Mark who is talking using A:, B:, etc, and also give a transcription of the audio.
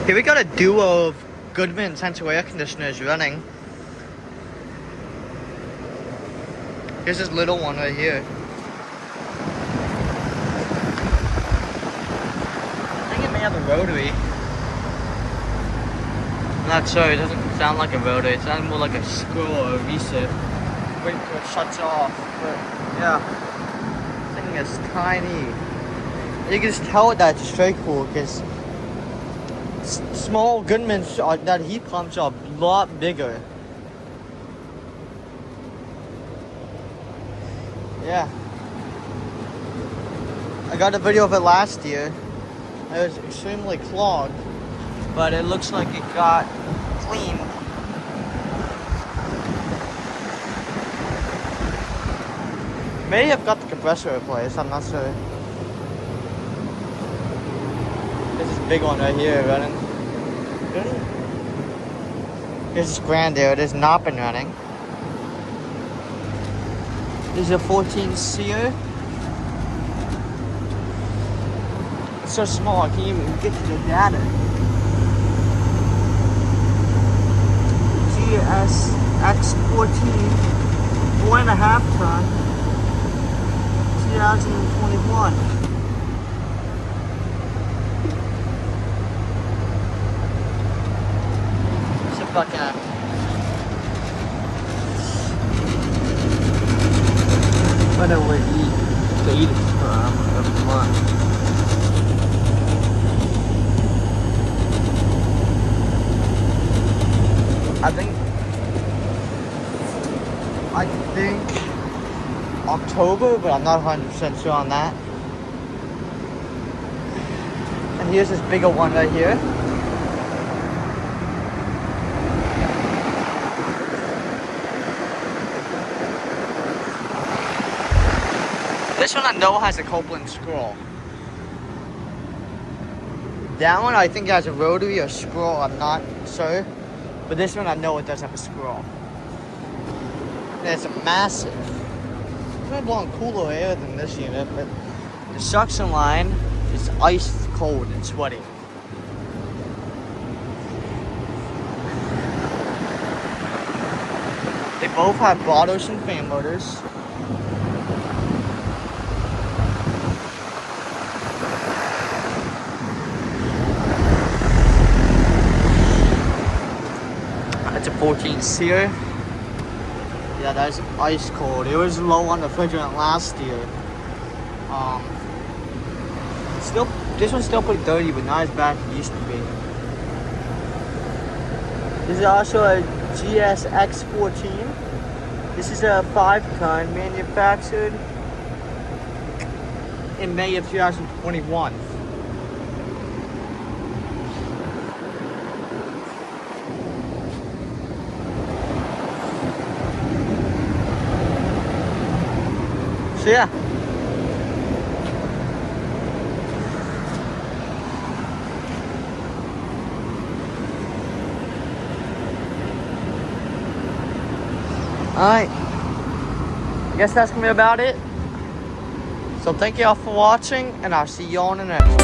A: Here we got a duo of Goodman sensual air conditioners running. Here's this little one right here. I think it may have a rotary. I'm not sure, it doesn't sound like a rotary, it sounds more like a screw or a reset. Wait until it shuts off. But yeah, this thing is tiny. You can just tell that it's straight cool because small Goodmans that heat pumps are a lot bigger. Yeah. I got a video of it last year. It was extremely clogged, but it looks like it got cleaned. Maybe I've got the compressor replaced, I'm not sure. There's this big one right here running. Here's this Grandeur, it has not been running. This is a 14 seer. It's so small I can't even get to the data. GSX14, 4.5 ton, 2021. It's a fucking what do we eat to eat it every month? I think October, but I'm not 100% sure on that. And here's this bigger one right here. This one I know has a Copeland scroll. That one I think has a rotary or scroll, I'm not sure. But this one I know it does have a scroll. And it's massive. It's been blowing cooler air than this unit, but the suction line is ice cold and sweaty. They both have broad ocean fan motors. It's a 14 seer. Yeah, that's ice cold. It was low on refrigerant last year. Still, this one's still pretty dirty, but not as bad as it used to be. This is also a GSX14. This is a 5-ton manufactured in May of 2021. So yeah. Alright. I guess that's gonna be about it. So thank you all for watching, and I'll see you all in the next one.